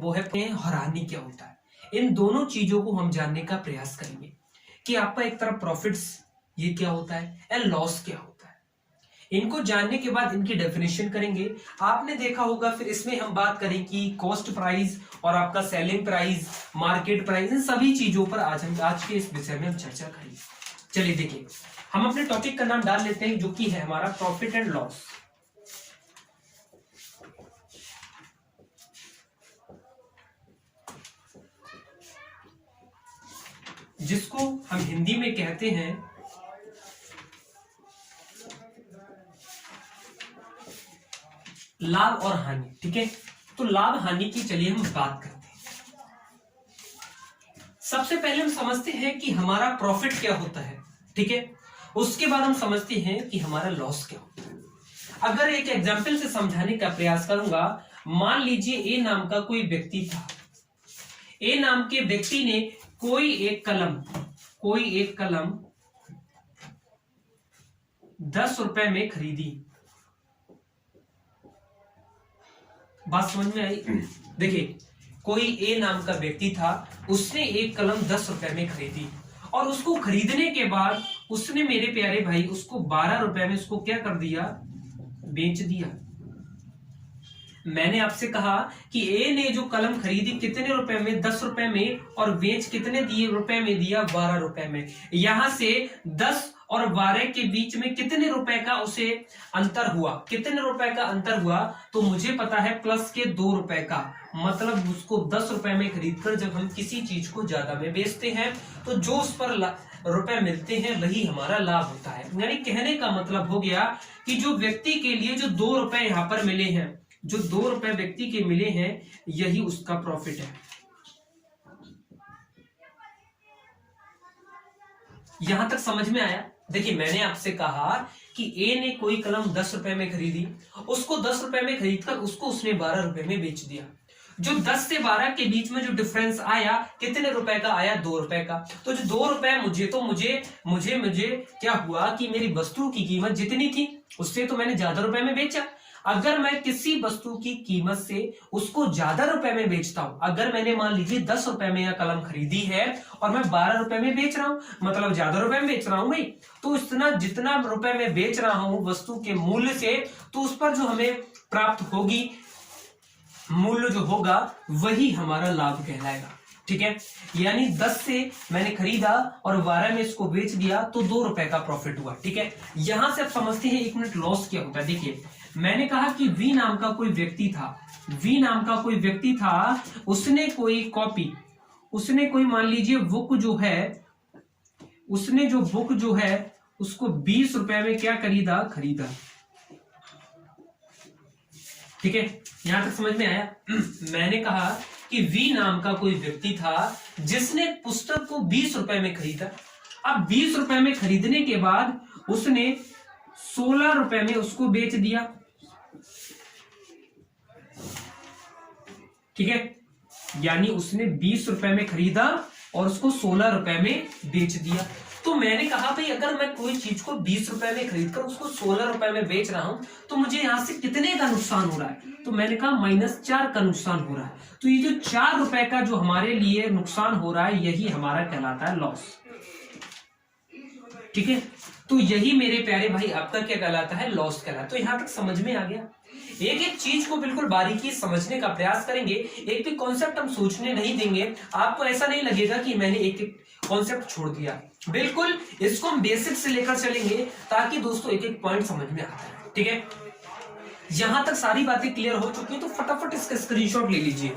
वो है और हानि क्या होता है। इन दोनों चीजों को हम जानने का प्रयास करेंगे कि आपका एक तरफ प्रॉफिट्स ये क्या होता है एंड लॉस क्या होता है। इनको जानने के बाद इनकी डेफिनेशन करेंगे। आपने देखा होगा फिर इसमें हम बात करें कि कॉस्ट प्राइस और आपका सेलिंग प्राइस, मार्केट प्राइस, इन सभी चीजों पर आज के इस विषय में हम चर्चा करेंगे। चलिए देखिए, हम अपने टॉपिक का नाम डाल लेते हैं जो कि है हमारा प्रॉफिट एंड लॉस। जिसको हम हिंदी में कहते हैं लाभ और हानि। ठीक है, तो लाभ हानि की चलिए हम बात करते हैं। सबसे पहले हम समझते हैं कि हमारा प्रॉफिट क्या होता है। ठीक है, उसके बाद हम समझते हैं कि हमारा लॉस क्या होता है। अगर एक एग्जाम्पल से समझाने का प्रयास करूंगा, मान लीजिए ए नाम का कोई व्यक्ति था। ए नाम के व्यक्ति ने कोई एक कलम 10 रुपए में खरीदी। बात समझ में आई? देखिए, कोई ए नाम का व्यक्ति था, उसने एक कलम 10 रुपए में खरीदी और उसको खरीदने के बाद उसने, मेरे प्यारे भाई, उसको 12 रुपए में उसको क्या कर दिया, बेच दिया। मैंने आपसे कहा कि ए ने जो कलम खरीदी कितने रुपए में, 10 रुपए में, और बेच कितने दिए रुपए में दिया, 12 रुपए में। यहां से 10 और 12 के बीच में कितने रुपए का उसे अंतर हुआ, कितने रुपए का अंतर हुआ, तो मुझे पता है प्लस के 2 रुपए का। मतलब उसको 10 रुपए में खरीदकर जब हम किसी चीज को ज्यादा में बेचते हैं तो जो उस पर रुपए मिलते हैं वही हमारा लाभ होता है। यानी कहने का मतलब हो गया कि जो व्यक्ति के लिए जो 2 रुपए यहां पर मिले हैं, जो 2 रुपए व्यक्ति के मिले हैं, यही उसका प्रॉफिट है। यहां तक समझ में आया? देखिए, मैंने आपसे कहा कि ए ने कोई कलम 10 रुपए में खरीदी, उसको 10 रुपए में खरीदकर उसको उसने 12 रुपए में बेच दिया। जो 10 से 12 के बीच में जो डिफरेंस आया, कितने रुपए का आया, 2 रुपए का। तो जो 2 रुपए मुझे क्या हुआ कि मेरी वस्तु की कीमत जितनी थी उससे तो मैंने ज्यादा रुपए में बेचा। अगर मैं किसी वस्तु की कीमत से उसको ज्यादा रुपए में बेचता हूं, अगर मैंने मान लीजिए 10 रुपए में यह कलम खरीदी है और मैं 12 रुपए में बेच रहा हूं, मतलब ज्यादा रुपए में बेच रहा हूं भाई, तो इतना जितना रुपए में बेच रहा हूं वस्तु के मूल्य से, तो उस पर जो हमें प्राप्त होगी, मूल्य जो होगा, वही हमारा लाभ कहलाएगा। ठीक है, यानी 10 से मैंने खरीदा और 12 में इसको बेच दिया तो 2 रुपए का प्रॉफिट हुआ। ठीक है, यहां से आप समझते हैं 1 मिनट लॉस क्या होता है। देखिए, मैंने कहा कि वी नाम का कोई व्यक्ति था, उसने कोई मान लीजिए बुक जो है, उसने जो बुक जो है उसको 20 रुपए में क्या खरीदा। ठीक है, यहां तक समझ में आया? मैंने कहा कि वी नाम का कोई व्यक्ति था जिसने पुस्तक को 20 रुपए में खरीदा। अब 20 रुपए में खरीदने के बाद उसने 16 रुपए में उसको बेच दिया। ठीक है, यानी उसने 20 रुपए में खरीदा और उसको 16 रुपए में बेच दिया। तो मैंने कहा भाई, अगर मैं कोई चीज को 20 रुपए में खरीदकर उसको 16 रुपए में बेच रहा हूं तो मुझे यहां से कितने का नुकसान हो रहा है, तो मैंने कहा -4 का नुकसान हो रहा है। तो ये जो 4 रुपए का जो हमारे लिए नुकसान हो रहा है, यही हमारा कहलाता है लॉस। ठीक है, तो यही मेरे प्यारे भाई आपका क्या कहलाता है, लॉस कहलाता है। तो यहां तक समझ में आ गया? एक एक चीज को बिल्कुल बारीकी समझने का प्रयास करेंगे, एक भी कॉन्सेप्ट हम सोचने नहीं देंगे। आपको ऐसा नहीं लगेगा कि मैंने एक एक कॉन्सेप्ट छोड़ दिया, बिल्कुल इसको हम बेसिक से लेकर चलेंगे ताकि दोस्तों एक एक पॉइंट समझ में आता है। ठीक है, यहां तक सारी बातें क्लियर हो चुकी है तो फटाफट इसका स्क्रीनशॉट ले लीजिए।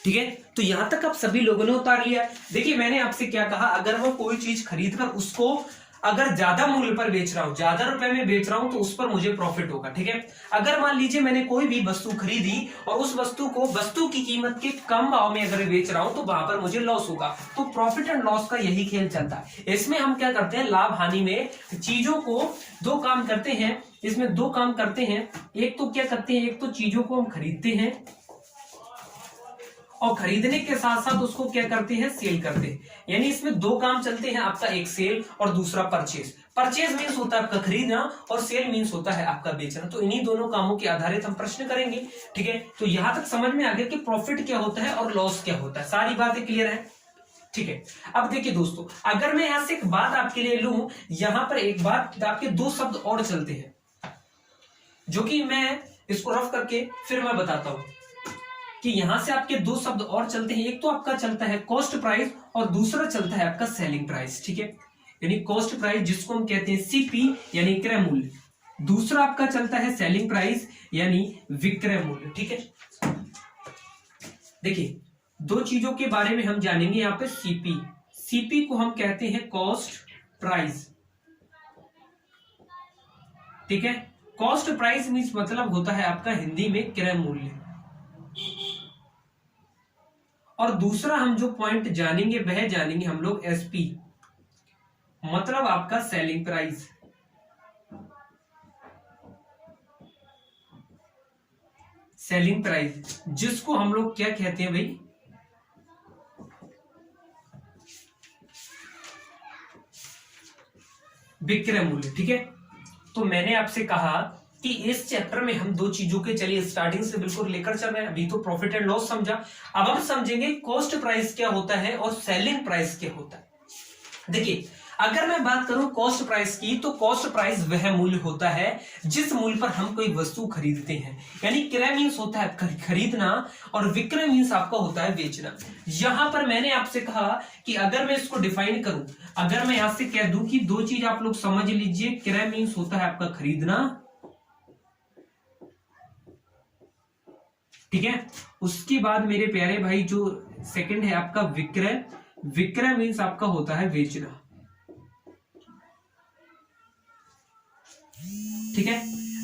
ठीक है, तो यहां तक आप सभी लोगों ने उतार लिया। देखिए, मैंने आपसे क्या कहा, अगर मैं कोई चीज खरीदकर उसको अगर ज्यादा मूल्य पर बेच रहा हूं, ज्यादा रुपए में बेच रहा हूं, तो उस पर मुझे प्रॉफिट होगा। ठीक है, अगर मान लीजिए मैंने कोई भी वस्तु खरीदी और उस वस्तु को वस्तु की कीमत के कम भाव में अगर बेच रहा हूं तो वहां पर मुझे लॉस होगा। तो प्रॉफिट एंड लॉस का यही खेल चलता है। इसमें हम क्या करते हैं, लाभ हानि में चीजों को 2 काम करते हैं। इसमें 2 काम करते हैं। एक तो क्या करते हैं, एक तो चीजों को हम खरीदते हैं और खरीदने के साथ साथ उसको क्या करते हैं, सेल करते हैं। यानी इसमें 2 काम चलते हैं आपका, एक सेल और दूसरा परचेज। परचेज मीन्स होता है आपका खरीदना और सेल मीन्स होता है आपका बेचना। तो इन्हीं दोनों कामों के आधारित हम प्रश्न करेंगे। ठीक है, तो यहां तक समझ में आ गया कि प्रॉफिट क्या होता है और लॉस क्या होता है, सारी बातें क्लियर है। ठीक है, अब देखिए दोस्तों, अगर मैं यहां से एक बात आपके लिए लूं, यहां पर एक बात आपके दो शब्द और चलते हैं, जो कि मैं इसको रफ करके फिर मैं बताता हूं कि यहां से आपके दो शब्द और चलते हैं। एक तो आपका चलता है कॉस्ट प्राइस और दूसरा चलता है आपका सेलिंग प्राइस। ठीक है, यानी कॉस्ट प्राइस जिसको हम कहते हैं सीपी यानी क्रय मूल्य, दूसरा आपका चलता है सेलिंग प्राइस यानी विक्रय मूल्य। ठीक है, देखिए दो चीजों के बारे में हम जानेंगे यहां पे। सीपी को हम कहते हैं कॉस्ट प्राइस। ठीक है, कॉस्ट प्राइस मीन्स मतलब होता है आपका हिंदी में क्रय मूल्य। और दूसरा हम जो पॉइंट जानेंगे वह जानेंगे हम लोग एसपी, मतलब आपका सेलिंग प्राइस। सेलिंग प्राइस जिसको हम लोग क्या कहते हैं भाई, विक्रय मूल्य। ठीक है, तो मैंने आपसे कहा कि इस चैप्टर में हम दो चीजों के चलिए स्टार्टिंग से बिल्कुल लेकर चल रहे हैं। अभी तो प्रॉफिट एंड लॉस समझा, अब हम समझेंगे कॉस्ट प्राइस क्या होता है और सेलिंग प्राइस क्या होता है। देखिए अगर मैं बात करूं कॉस्ट प्राइस की, तो कॉस्ट प्राइस वह मूल्य होता है जिस मूल्य पर हम कोई वस्तु खरीदते हैं, यानी क्रय मीन्स होता है खरीदना और विक्रय मीन्स आपका होता है बेचना। यहां पर मैंने आपसे कहा कि अगर मैं इसको डिफाइन करूं, अगर मैं यहां से कह दूं कि दो चीज आप लोग समझ लीजिए, क्रय मीन्स होता है आपका खरीदना, ठीक है, उसके बाद मेरे प्यारे भाई जो सेकंड है आपका विक्रय, विक्रय मीन्स आपका होता है बेचना। ठीक है,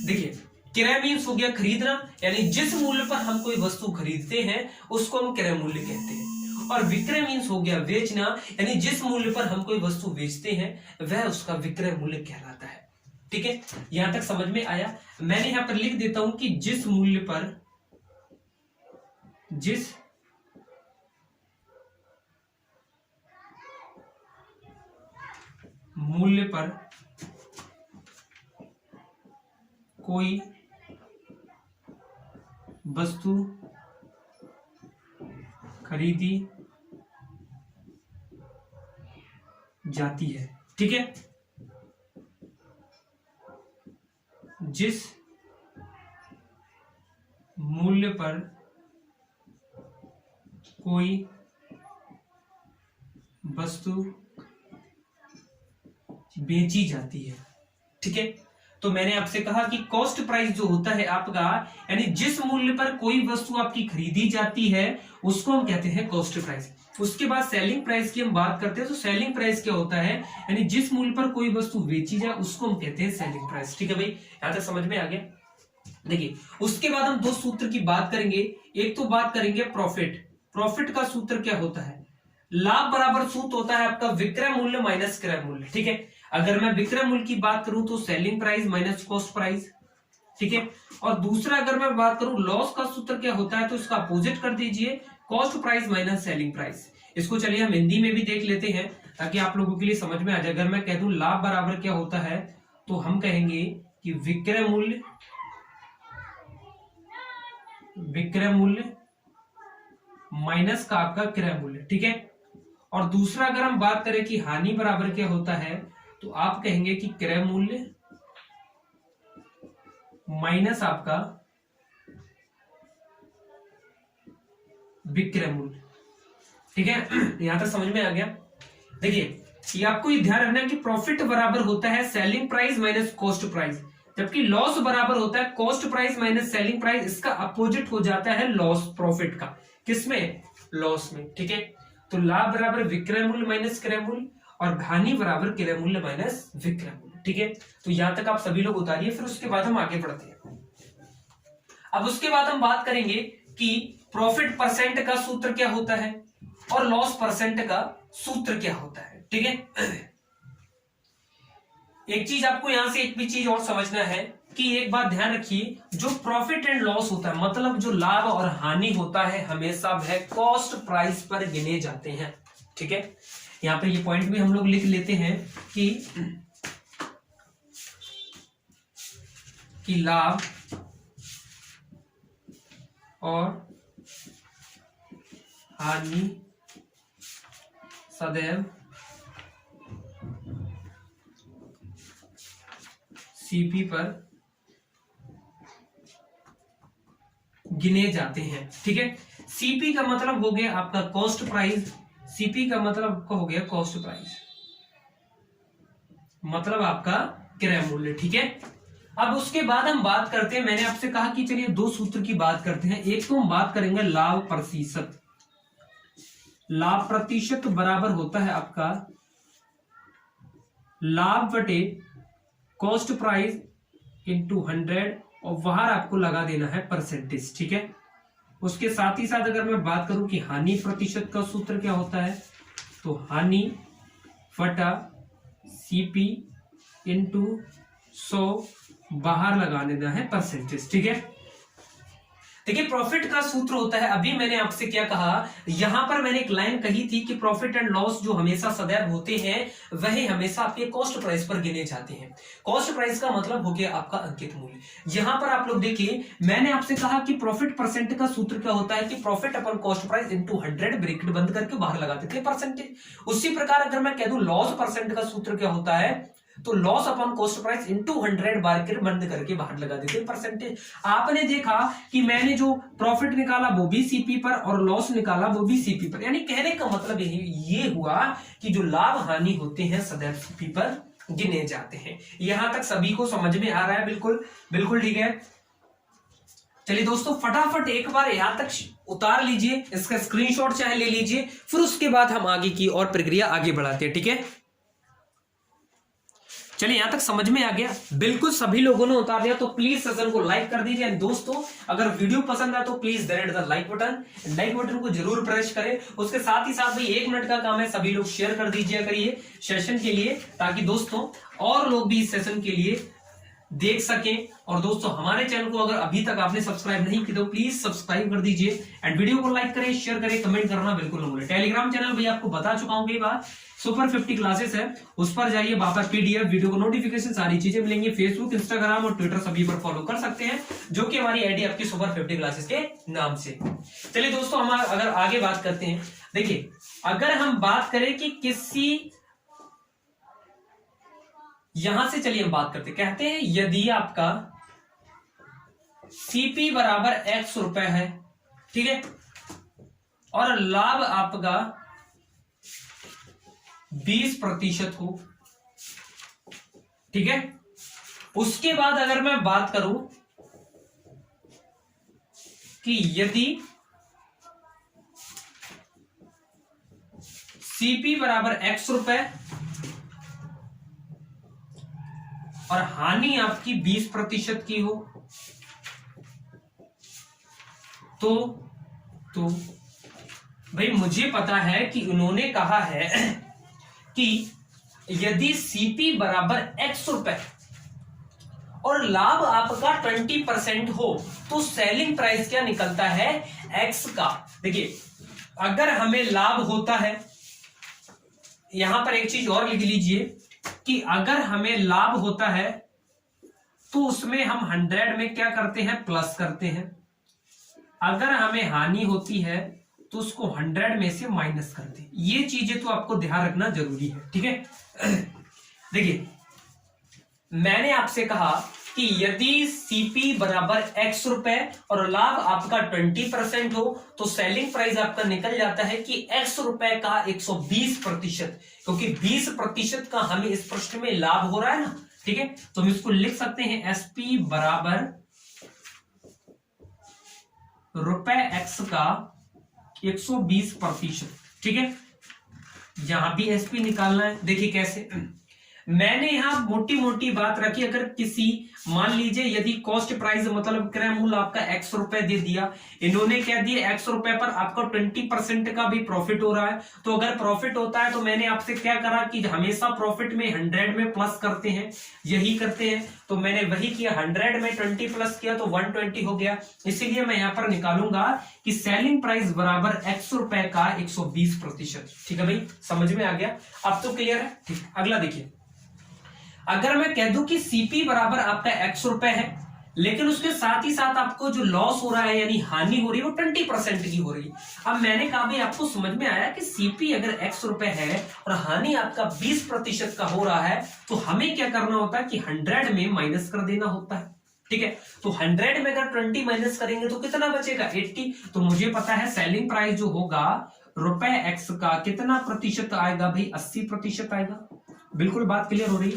देखिए क्रय मीन्स हो गया खरीदना, यानी जिस मूल्य पर हम कोई वस्तु खरीदते हैं उसको हम क्रय मूल्य कहते हैं, और विक्रय मीन्स हो गया बेचना, यानी जिस मूल्य पर हम कोई वस्तु बेचते हैं वह उसका विक्रय मूल्य कहलाता है। ठीक है, यहां तक समझ में आया। मैंने यहां पर लिख देता हूं कि जिस मूल्य पर कोई वस्तु खरीदी जाती है, ठीक है, जिस मूल्य पर कोई वस्तु बेची जाती है। ठीक है, तो मैंने आपसे कहा कि कॉस्ट प्राइस जो होता है आपका, यानी जिस मूल्य पर कोई वस्तु आपकी खरीदी जाती है उसको हम कहते हैं कॉस्ट प्राइस। उसके बाद सेलिंग प्राइस की हम बात करते हैं, तो सेलिंग प्राइस क्या होता है, यानी जिस मूल्य पर कोई वस्तु बेची जाए उसको हम कहते हैं सेलिंग प्राइस। ठीक है भाई, यहां तक समझ में आ गया। देखिए उसके बाद हम दो सूत्र की बात करेंगे। एक तो बात करेंगे प्रॉफिट। प्रॉफिट का सूत्र क्या होता है, लाभ बराबर सूत्र होता है आपका विक्रय मूल्य माइनस क्रय मूल्य। ठीक है, अगर मैं विक्रय मूल्य की बात करूं तो selling price minus cost price. ठीक है, और दूसरा अगर मैं बात करूं लॉस का सूत्र क्या होता है, तो इसका अपोजिट कर दीजिए, cost price minus selling price. इसको चलिए हम हिंदी में भी देख लेते हैं ताकि आप लोगों के लिए समझ में आ जाए। अगर मैं कह दूं लाभ बराबर क्या होता है, तो हम कहेंगे कि विक्रय मूल्य माइनस का आपका क्रय मूल्य। ठीक है, और दूसरा अगर हम बात करें कि हानि बराबर क्या होता है, तो आप कहेंगे कि क्रय मूल्य माइनस आपका विक्रय मूल्य। ठीक है, यहां तक समझ में आ गया। देखिए ये आपको ये ध्यान रखना है कि प्रॉफिट बराबर होता है selling price minus cost price, जबकि लॉस बराबर होता है cost price minus selling price. इसका अपोजिट हो जाता है लॉस प्रॉफिट का, किसमें, लॉस में। ठीक है, तो लाभ बराबर विक्रय मूल्य माइनस क्रय मूल्य और हानि बराबर क्रय मूल्य माइनस विक्रय मूल्य। ठीक है, तो यहां तक आप सभी लोग उतारिए, फिर उसके बाद हम आगे बढ़ते हैं। अब उसके बाद हम बात करेंगे कि प्रॉफिट परसेंट का सूत्र क्या होता है और लॉस परसेंट का सूत्र क्या होता है। ठीक है, एक चीज आपको यहां से एक भी चीज और समझना है कि एक बात ध्यान रखिए, जो प्रॉफिट एंड लॉस होता है, मतलब जो लाभ और हानि होता है, हमेशा वह कॉस्ट प्राइस पर गिने जाते हैं। ठीक है, यहाँ पे ये पॉइंट भी हम लोग लिख लेते हैं कि कि लाभ और हानि सदैव सीपी पर गिने जाते हैं। ठीक है, सीपी का मतलब हो गया आपका कॉस्ट प्राइस, सीपी का मतलब हो गया कॉस्ट प्राइस, मतलब आपका क्रय मूल्य। ठीक है, अब उसके बाद हम बात करते हैं, मैंने आपसे कहा कि चलिए दो सूत्र की बात करते हैं। एक तो हम बात करेंगे लाभ प्रतिशत, लाभ प्रतिशत बराबर होता है आपका लाभ बटे कॉस्ट प्राइस इंटू 100 और बाहर आपको लगा देना है परसेंटेज। ठीक है, उसके साथ ही साथ अगर मैं बात करूं कि हानि प्रतिशत का सूत्र क्या होता है, तो हानि बटा सीपी इंटू 100 बाहर लगा देना है परसेंटेज। ठीक है, देखिए प्रॉफिट का सूत्र होता है, अभी मैंने आपसे क्या कहा, यहां पर मैंने एक लाइन कही थी कि प्रॉफिट एंड लॉस जो हमेशा सदैव होते हैं वह हमेशा आपके कॉस्ट प्राइस पर गिने जाते हैं। कॉस्ट प्राइस का मतलब हो गया आपका अंकित मूल्य। यहां पर आप लोग देखिए, मैंने आपसे कहा कि प्रॉफिट परसेंट का सूत्र क्या होता है कि प्रॉफिट अपन कॉस्ट प्राइस इंटू 100 ब्रैकेट बंद करके बाहर लगा देते हैं परसेंटेज। उसी प्रकार अगर मैं कह दूं लॉस परसेंट का सूत्र क्या होता है, तो loss upon cost price into 100 bracket बंद करके बाहर लगा देते हैं परसेंटेज। आपने देखा कि मैंने जो प्रॉफिट निकाला वो भी सीपी पर और लॉस निकाला वो भी सीपी पर, यानी कहने का मतलब ये हुआ कि जो लाभ हानि होते हैं सदैव सीपी पर गिने जाते हैं। यहां तक सभी को समझ में आ रहा है? बिल्कुल बिल्कुल ठीक है। चलिए दोस्तों फटाफट एक बार यहां तक उतार लीजिए, इसका स्क्रीनशॉट चाहे ले लीजिए, फिर उसके बाद हम आगे की और प्रक्रिया आगे बढ़ाते हैं। ठीक है, चलिए यहां तक समझ में आ गया? बिल्कुल सभी लोगों ने उतार दिया, तो प्लीज सेशन को लाइक कर दीजिए। दोस्तों अगर वीडियो पसंद आए तो please there the like button, like button को जरूर प्रेस करें। उसके साथ ही साथ भाई 1 मिनट का काम है, सभी लोग शेयर कर दीजिए करिए सेशन के लिए, ताकि दोस्तों और लोग भी इस सेशन के लिए देख सकें। और दोस्तों हमारे चैनल को अगर अभी तक आपने सब्सक्राइब नहीं किया तो प्लीज सब्सक्राइब कर दीजिए एंड वीडियो को लाइक करें, शेयर करें, कमेंट करना बिल्कुल न भूलें। टेलीग्राम चैनल भी आपको बता चुका हूं कई बार, सुपर 50 क्लासेस है, उस पर जाइए, वहां पर पीडीएफ, वीडियो को नोटिफिकेशन सारी चीजें मिलेंगी। फेसबुक, इंस्टाग्राम और ट्विटर सभी पर फॉलो कर सकते हैं, जो कि हमारी आईडी आपकी सुपर 50 क्लासेस के नाम से। चलिए दोस्तों हम अगर आगे बात करते हैं, देखिए अगर हम बात करें कि किसी, यहां से चलिए हम बात करते, कहते हैं यदि आपका सीपी बराबर x रुपए है, ठीक है, और लाभ आपका 20% हो, ठीक है, उसके बाद अगर मैं बात करूं कि यदि सीपी बराबर x रुपए और हानि आपकी 20% की हो, तो भाई मुझे पता है कि उन्होंने कहा है कि यदि सीपी बराबर x रुपए और लाभ आपका 20% हो तो सेलिंग प्राइस क्या निकलता है, x का। देखिए अगर हमें लाभ होता है, यहां पर एक चीज और लिख लीजिए कि अगर हमें लाभ होता है तो उसमें हम 100 में क्या करते हैं, प्लस करते हैं। अगर हमें हानि होती है तो उसको 100 में से माइनस करते हैं। ये चीजें तो आपको ध्यान रखना जरूरी है, ठीक है। देखिए मैंने आपसे कहा कि यदि सीपी बराबर x रुपए और लाभ आपका 20% हो तो सेलिंग प्राइस आपका निकल जाता है कि x रुपए का 120%, क्योंकि 20% का हमें इस प्रश्न में लाभ हो रहा है ना, ठीक है। तो हम इसको लिख सकते हैं एसपी बराबर रुपए x का 120%, ठीक है। यहां भी एसपी निकालना है। देखिए कैसे, मैंने यहां मोटी मोटी बात रखी, अगर किसी मान लीजिए यदि कॉस्ट प्राइस मतलब क्रय मूल्य आपका x रुपए दे दिया, इन्होंने कह दिया x रुपए पर आपका 20% का भी प्रॉफिट हो रहा है, तो अगर प्रॉफिट होता है तो मैंने आपसे क्या करा कि हमेशा प्रॉफिट में 100 में प्लस करते हैं, यही करते हैं। तो मैंने वही किया, 100 में 20 प्लस किया तो 120 हो गया। इसीलिए मैं यहां पर निकालूंगा कि सेलिंग प्राइस बराबर x रुपए का 120%, ठीक है भाई, समझ में आ गया? अब तो क्लियर है, ठीक। अगला देखिए, अगर मैं कह दूं कि सीपी बराबर आपका x रुपए है लेकिन उसके साथ ही साथ आपको जो लॉस हो रहा है यानी हानि हो रही है वो 20% की हो रही है। अब मैंने कहा भाई आपको समझ में आया कि सीपी अगर x रुपए है और हानि आपका 20% का हो रहा है तो हमें क्या करना होता है कि 100 में माइनस कर देना होता है। ठीक है, तो 100 में अगर 20 माइनस करेंगे तो कितना बचेगा 80। तो मुझे पता है सेलिंग प्राइस जो होगा रुपए x का कितना प्रतिशत आएगा भाई 80% आएगा। बिल्कुल बात क्लियर हो रही है,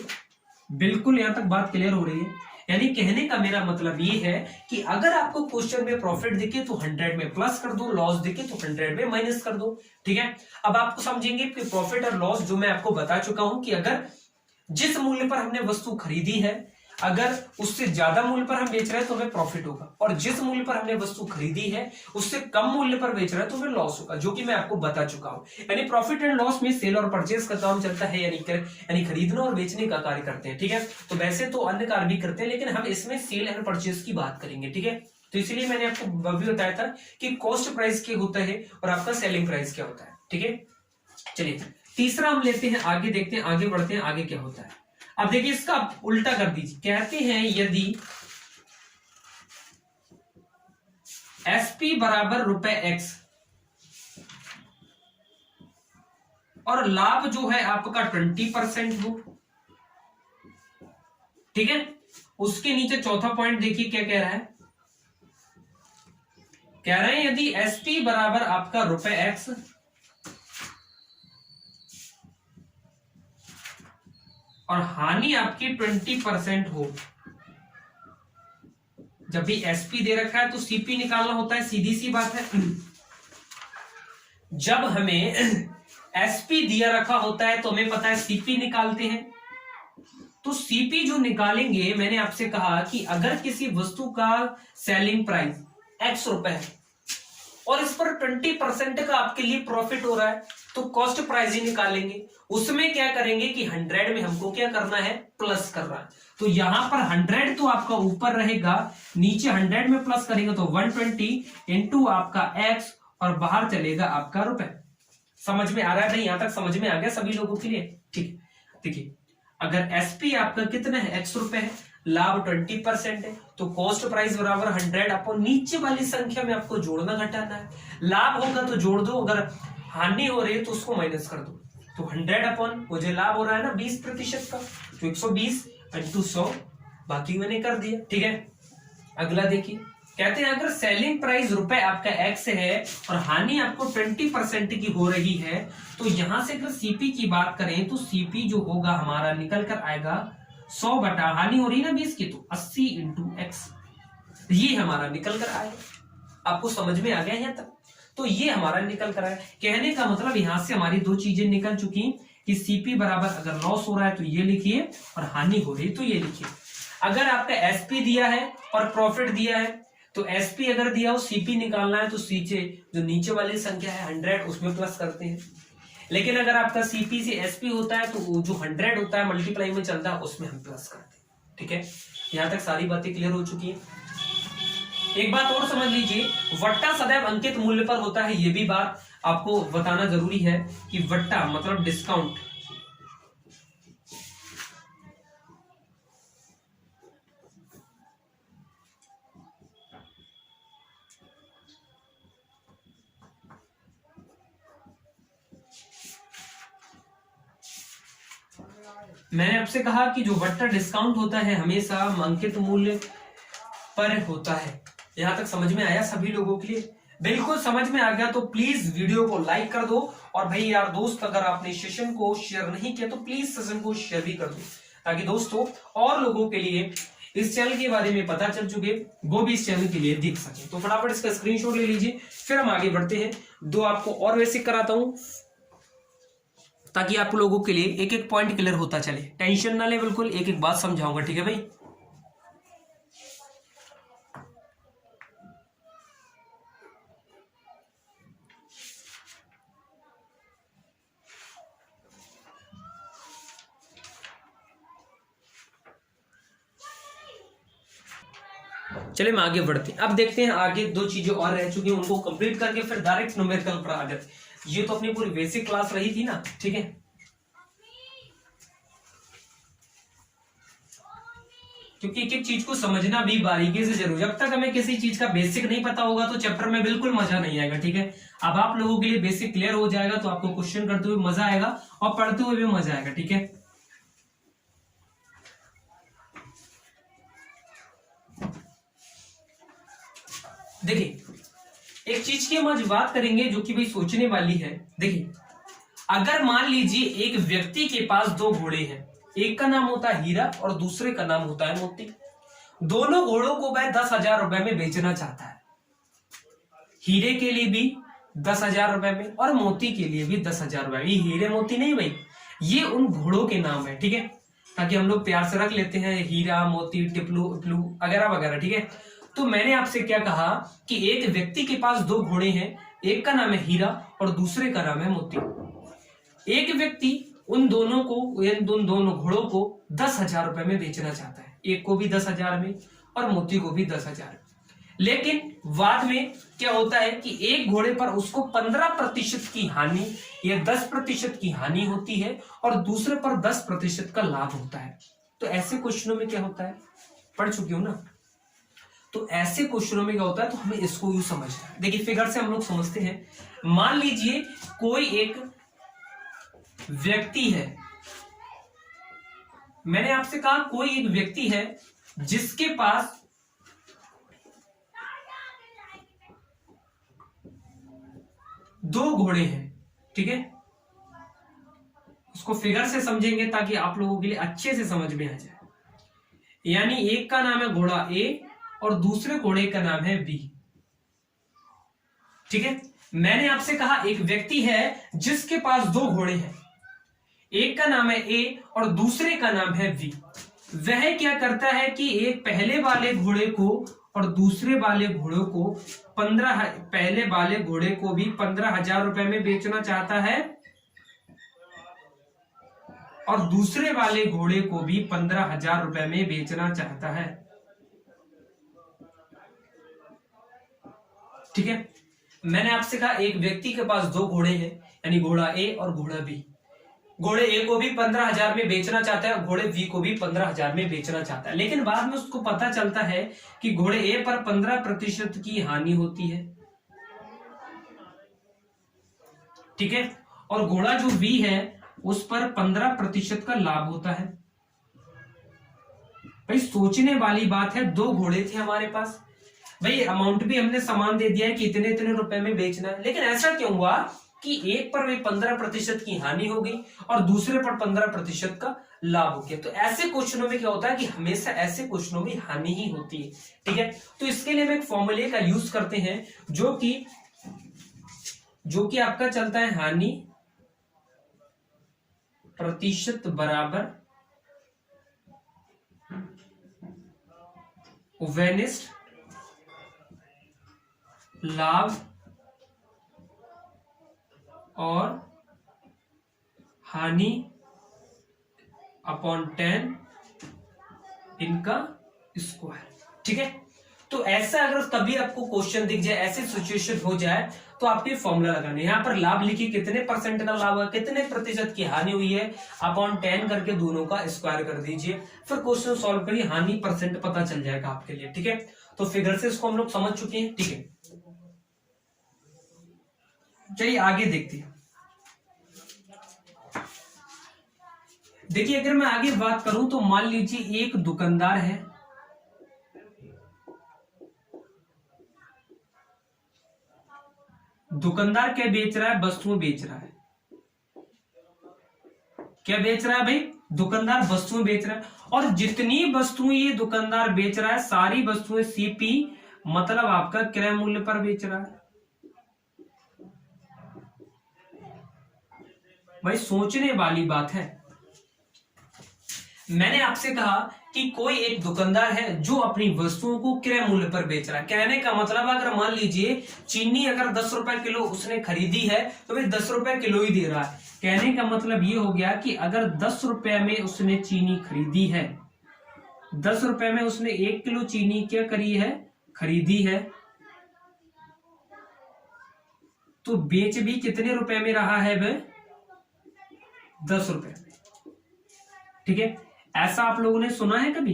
बिल्कुल यहां तक बात क्लियर हो रही है। यानी कहने का मेरा मतलब ये है कि अगर आपको क्वेश्चन में प्रॉफिट दिखे तो 100 में प्लस कर दो, लॉस दिखे तो 100 में माइनस कर दो। ठीक है, अब आपको समझेंगे कि प्रॉफिट और लॉस जो मैं आपको बता चुका हूं कि अगर जिस मूल्य पर हमने वस्तु खरीदी है अगर उससे ज्यादा मूल्य पर हम बेच रहे हैं तो हमें प्रॉफिट होगा, और जिस मूल्य पर हमने वस्तु खरीदी है उससे कम मूल्य पर बेच रहे हैं तो हमें लॉस होगा, जो कि मैं आपको बता चुका हूं। यानी प्रॉफिट एंड लॉस में सेल और परचेज का काम चलता है, यानी खरीदना और बेचने का कार्य करते हैं। ठीक है, तो वैसे तो अन्य कार्य भी करते हैं लेकिन हम इसमें सेल एंड परचेज की बात करेंगे। ठीक है, तो इसलिए मैंने आपको भी बताया था कि कॉस्ट प्राइस क्या होता है और आपका सेलिंग प्राइस क्या होता है। ठीक है, चलिए तीसरा हम लेते हैं, आगे देखते हैं, आगे बढ़ते हैं, आगे क्या होता है। अब देखिए इसका उल्टा कर दीजिए, कहते हैं यदि एसपी बराबर रुपए एक्स और लाभ जो है आपका 20% हो। ठीक है, उसके नीचे चौथा पॉइंट देखिए क्या कह रहा है, कह रहे हैं यदि एसपी बराबर आपका रुपए एक्स और हानि आपकी 20% हो। जब भी एसपी दे रखा है तो सीपी निकालना होता है, सीधी सी बात है। जब हमें एसपी दिया रखा होता है तो हमें पता है सीपी निकालते हैं। तो सीपी जो निकालेंगे, मैंने आपसे कहा कि अगर किसी वस्तु का सेलिंग प्राइस x रुपए है और इस पर 20% का आपके लिए प्रॉफिट हो रहा है तो कॉस्ट प्राइस ही निकालेंगे। उसमें क्या करेंगे कि 100 में हमको क्या करना है, प्लस करना है। तो यहां पर 100 तो आपका ऊपर रहेगा, नीचे 100 में प्लस करेंगे तो 120 इंटू आपका x और बाहर चलेगा आपका रुपए। समझ में आ रहा है भाई, यहां तक समझ में आ गया सभी लोगों के लिए। ठीक, देखिए अगर एसपी आपका कितना है x रुपए है, लाभ 20% है, तो कॉस्ट प्राइस बराबर 100 अपन नीचे वाली संख्या में आपको जोड़ना घटाना है। लाभ होगा तो जोड़ दो, अगर हानि हो रही है तो उसको माइनस कर दो। तो 100 अपन मुझे लाभ हो रहा है ना 20% का, तो 120 इंटू 100, बाकी मैंने कर दिया। ठीक है, अगला देखिए, कहते हैं अगर सेलिंग प्राइस रुपए आपका x है और हानि आपको 20% की हो रही है तो यहां से अगर सीपी की बात करें तो सीपी जो होगा हमारा निकल कर आएगा 100 बटा हानि हो रही है ना 20 की, तो 80 इंटू एक्स, ये हमारा निकल कर आएगा। आपको समझ में आ गया यहाँ तक? तो ये हमारा निकल कर आया। कहने का मतलब यहां से हमारी दो चीजें निकल चुकी कि सीपी बराबर अगर लॉस हो रहा है तो ये लिखिए और हानि हो रही है तो ये लिखिए। अगर आपका एसपी दिया है और प्रॉफिट दिया है तो एसपी अगर दिया हो सीपी निकालना है तो जो नीचे वाली संख्या है 100 उसमें प्लस करते हैं। लेकिन अगर आपका सीपी से एसपी होता है तो जो 100 होता है मल्टीप्लाई में चलता है उसमें हम प्लस करते हैं। ठीक है, यहां तक सारी बातें क्लियर हो चुकी है। एक बात और समझ लीजिए, वट्टा सदैव अंकित मूल्य पर होता है, यह भी बात आपको बताना जरूरी है कि वट्टा मतलब डिस्काउंट। मैंने आपसे कहा कि जो वट्टा डिस्काउंट होता है हमेशा अंकित मूल्य पर होता है। यहां तक समझ में आया सभी लोगों के लिए? बिल्कुल समझ में आ गया तो प्लीज वीडियो को लाइक कर दो, और भाई यार दोस्त अगर आपने सेशन को शेयर नहीं किया तो प्लीज सेशन को शेयर भी कर दो, ताकि दोस्तों और लोगों के लिए इस चैनल के बारे में पता चल चुके वो भी इस चैनल के लिए देख सके। तो फटाफट इसका स्क्रीनशॉट ले लीजिए, फिर हम आगे बढ़ते हैं। दो आपको और बेसिक कराता हूं ताकि आप लोगों के लिए एक एक पॉइंट क्लियर होता चले। टेंशन ना ले, बिल्कुल एक एक बात समझाऊंगा। ठीक है भाई, चले हम आगे बढ़ते हैं। अब देखते हैं आगे दो चीजें और रह चुकी हैं, उनको कंप्लीट करके फिर डायरेक्ट न्यूमेरिकल पर आ जाते। ये तो अपनी पूरी बेसिक क्लास रही थी ना। ठीक है, क्योंकि एक एक चीज को समझना भी बारीकी से जरूरी। जब तक हमें किसी चीज का बेसिक नहीं पता होगा तो चैप्टर में बिल्कुल मजा नहीं आएगा, ठीक है। अब आप लोगों के लिए बेसिक क्लियर हो जाएगा तो आपको क्वेश्चन करते हुए मजा आएगा और पढ़ते हुए भी मजा आएगा, ठीक है। देखिए एक चीज की हम आज बात करेंगे जो कि भाई सोचने वाली है। देखिए अगर मान लीजिए एक व्यक्ति के पास दो घोड़े हैं, एक का नाम होता है हीरा और दूसरे का नाम होता है मोती। दोनों घोड़ों को वह 10,000 रुपए में बेचना चाहता है। हीरे के लिए भी 10,000 रुपए में और मोती के लिए भी 10,000 रुपए में। ये हीरे मोती नहीं भाई, ये उन घोड़ों के नाम है, ठीक है, ताकि हम लोग प्यार से रख लेते हैं हीरा मोती टिपलू उपलू वगैरह वगैरह, ठीक है। तो मैंने आपसे क्या कहा कि एक व्यक्ति के पास दो घोड़े हैं, एक का नाम है हीरा और दूसरे का नाम है मोती। एक व्यक्ति उन दोनों घोड़ों को 10,000 रुपए में बेचना चाहता है, एक को भी 10,000 में और मोती को भी 10,000। लेकिन बाद में क्या होता है कि एक घोड़े पर उसको 15% की हानि या 10% की हानि होती है और दूसरे पर 10% का लाभ होता है। तो ऐसे क्वेश्चनों में क्या होता है, पढ़ चुके हो ना, तो ऐसे क्वेश्चनों में क्या होता है तो हमें इसको यूं समझना है। देखिए फिगर से हम लोग समझते हैं। मान लीजिए कोई एक व्यक्ति है, मैंने आपसे कहा कोई एक व्यक्ति है जिसके पास दो घोड़े हैं, ठीक है। उसको फिगर से समझेंगे ताकि आप लोगों के लिए अच्छे से समझ में आ जाए। यानी एक का नाम है घोड़ा ए और दूसरे घोड़े का नाम है बी, ठीक है। मैंने आपसे कहा एक व्यक्ति है जिसके पास दो घोड़े हैं, एक का नाम है ए और दूसरे का नाम है बी। वह क्या करता है कि एक पहले वाले घोड़े को और दूसरे वाले घोड़े को पहले वाले घोड़े को भी 15,000 रुपए में बेचना चाहता है और दूसरे वाले घोड़े को भी 15,000 रुपए में बेचना चाहता है, ठीक है। मैंने आपसे कहा एक व्यक्ति के पास दो घोड़े हैं, यानी घोड़ा ए और घोड़ा बी। घोड़े ए को भी 15,000 में बेचना चाहता है, घोड़े बी को भी 15,000 में बेचना चाहता है। लेकिन बाद में उसको पता चलता है कि घोड़े ए पर 15% की हानि होती है, ठीक है, और घोड़ा जो बी है उस पर 15% का लाभ होता है। भाई सोचने वाली बात है, दो घोड़े थे हमारे पास, भाई अमाउंट भी हमने सामान दे दिया है कि इतने इतने रुपए में बेचना है, लेकिन ऐसा क्यों हुआ कि एक पर भी 15% की हानि हो गई और दूसरे पर 15% का लाभ हो गया। तो ऐसे क्वेश्चनों में क्या होता है कि हमेशा ऐसे क्वेश्चनों में हानि ही होती है, ठीक है। तो इसके लिए हम एक फॉर्मूले का यूज करते हैं जो कि आपका चलता है हानि प्रतिशत बराबर ओवेनिस्ट लाभ और हानि अपॉन 10 इनका स्क्वायर, ठीक है। तो ऐसा अगर कभी आपको क्वेश्चन दिख जाए, ऐसी सिचुएशन हो जाए, तो आपको फॉर्मूला लगाना है। यहां पर लाभ लिखिए, कितने परसेंट का लाभ है, कितने प्रतिशत की हानि हुई है, अपॉन 10 करके दोनों का स्क्वायर कर दीजिए, फिर क्वेश्चन सॉल्व करिए, हानि परसेंट पता चल जाएगा आपके लिए, ठीक है। तो फिगर से इसको हम लोग समझ चुके हैं, ठीक है। चलिए आगे देखते हैं। देखिए अगर मैं आगे बात करूं तो मान लीजिए एक दुकानदार है, दुकानदार क्या बेच रहा है, वस्तुएं बेच रहा है। क्या बेच रहा है भाई, दुकानदार वस्तुएं बेच रहा है, और जितनी वस्तुएं ये दुकानदार बेच रहा है सारी वस्तुएं सीपी मतलब आपका क्रय मूल्य पर बेच रहा है। भाई सोचने वाली बात है। मैंने आपसे कहा कि कोई एक दुकानदार है जो अपनी वस्तुओं को क्रय मूल्य पर बेच रहा है। कहने का मतलब अगर मान लीजिए चीनी अगर 10 रुपए किलो उसने खरीदी है तो भाई 10 रुपए किलो ही दे रहा है। कहने का मतलब ये हो गया कि अगर 10 रुपए में उसने चीनी खरीदी है, 10 रुपए में उसने 1 किलो चीनी क्या करी है, खरीदी है, तो बेच भी कितने रुपए में रहा है वह, 10 रुपए में, ठीक है। ऐसा आप लोगों ने सुना है कभी?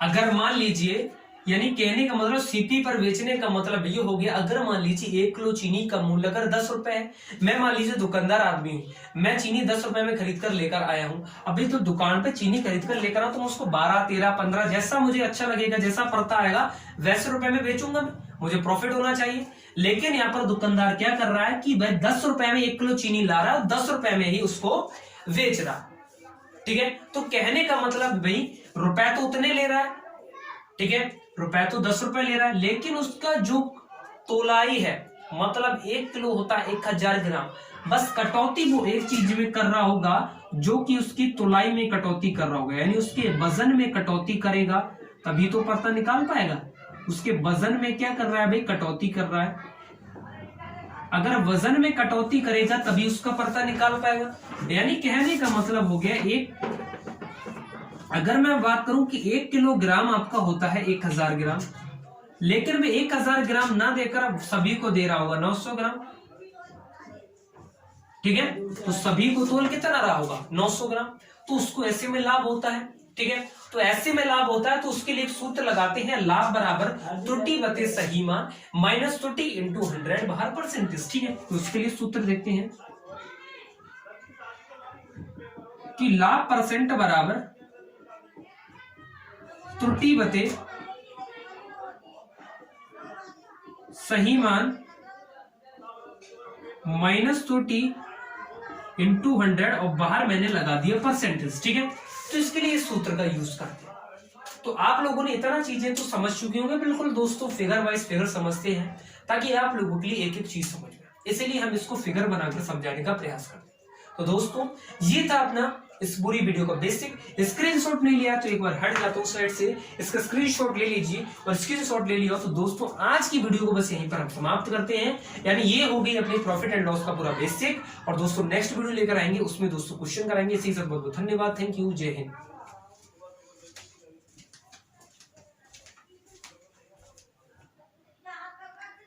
अगर मान लीजिए, यानी कहने का मतलब सीपी पर बेचने का मतलब ये हो गया, अगर मान लीजिए 1 किलो चीनी का मूल्य अगर 10 रुपए है, मैं मान लीजिए दुकानदार आदमी हूं, मैं चीनी 10 रुपए में खरीद कर लेकर आया हूं, अभी तो दुकान पे चीनी खरीद कर लेकर आऊं तो मैं उसको 12, 13, 15 जैसा मुझे अच्छा लगेगा, जैसा पड़ता आएगा वैसे रुपए में बेचूंगा, मैं मुझे प्रॉफिट होना चाहिए। लेकिन यहाँ पर दुकानदार क्या कर रहा है कि भाई 10 रुपए में 1 किलो चीनी ला रहा है, 10 रुपए में ही उसको बेच रहा, ठीक है। तो कहने का मतलब भाई रुपए तो उतने ले रहा है, ठीक है, रुपए तो 10 रुपए ले रहा है, लेकिन उसका जो तोलाई है, मतलब 1 किलो होता है 1000 ग्राम, बस कटौती वो एक चीज में कर रहा होगा जो कि उसकी तोलाई में कटौती कर रहा होगा, यानी उसके वजन में कटौती करेगा तभी तो पता निकाल पाएगा। उसके वजन में क्या कर रहा है भाई, कटौती कर रहा है। अगर वजन में कटौती करेगा तभी उसका पता निकाल पाएगा। यानी कहने का मतलब हो गया, अगर मैं बात करूं कि 1 किलोग्राम आपका होता है 1000 ग्राम, लेकिन मैं 1000 ग्राम ना देकर अब सभी को दे रहा होगा 900 ग्राम, ठीक है, तो सभी को तोल कितना रहा होगा 900 ग्राम, तो उसको ऐसे में लाभ होता है, ठीक है। तो ऐसे में लाभ होता है तो उसके लिए एक सूत्र लगाते हैं, लाभ बराबर त्रुटि बटे सही मान माइनस त्रुटि इंटू 100 बाहर परसेंटेज, ठीक है। तो उसके लिए सूत्र देखते हैं कि लाभ परसेंट बराबर त्रुटि बटे सही मान माइनस त्रुटि इंटू 100 और बाहर मैंने लगा दिया परसेंटेज, ठीक है। तो इसके लिए इस सूत्र का यूज करते हैं। तो आप लोगों ने इतना चीजें तो समझ चुके होंगे, बिल्कुल दोस्तों, फिगर वाइज फिगर समझते हैं ताकि आप लोगों के लिए एक एक चीज समझ में, इसलिए हम इसको फिगर बनाकर समझाने का प्रयास करते हैं। तो दोस्तों ये था अपना इस पूरी वीडियो का बेसिक। स्क्रीनशॉट नहीं लिया तो एक बार हट जाता हूं साइड से, इसका स्क्रीनशॉट ले लीजिए, और स्क्रीनशॉट ले लिया तो दोस्तों आज की वीडियो को बस यहीं पर हम समाप्त करते हैं। यानी ये हो गई अपनी प्रॉफिट एंड लॉस का पूरा बेसिक, और दोस्तों नेक्स्ट वीडियो लेकर आएंगे, उसमें दोस्तों क्वेश्चन कराएंगे। इसी के साथ बहुत बहुत धन्यवाद, थैंक यू, जय हिंद।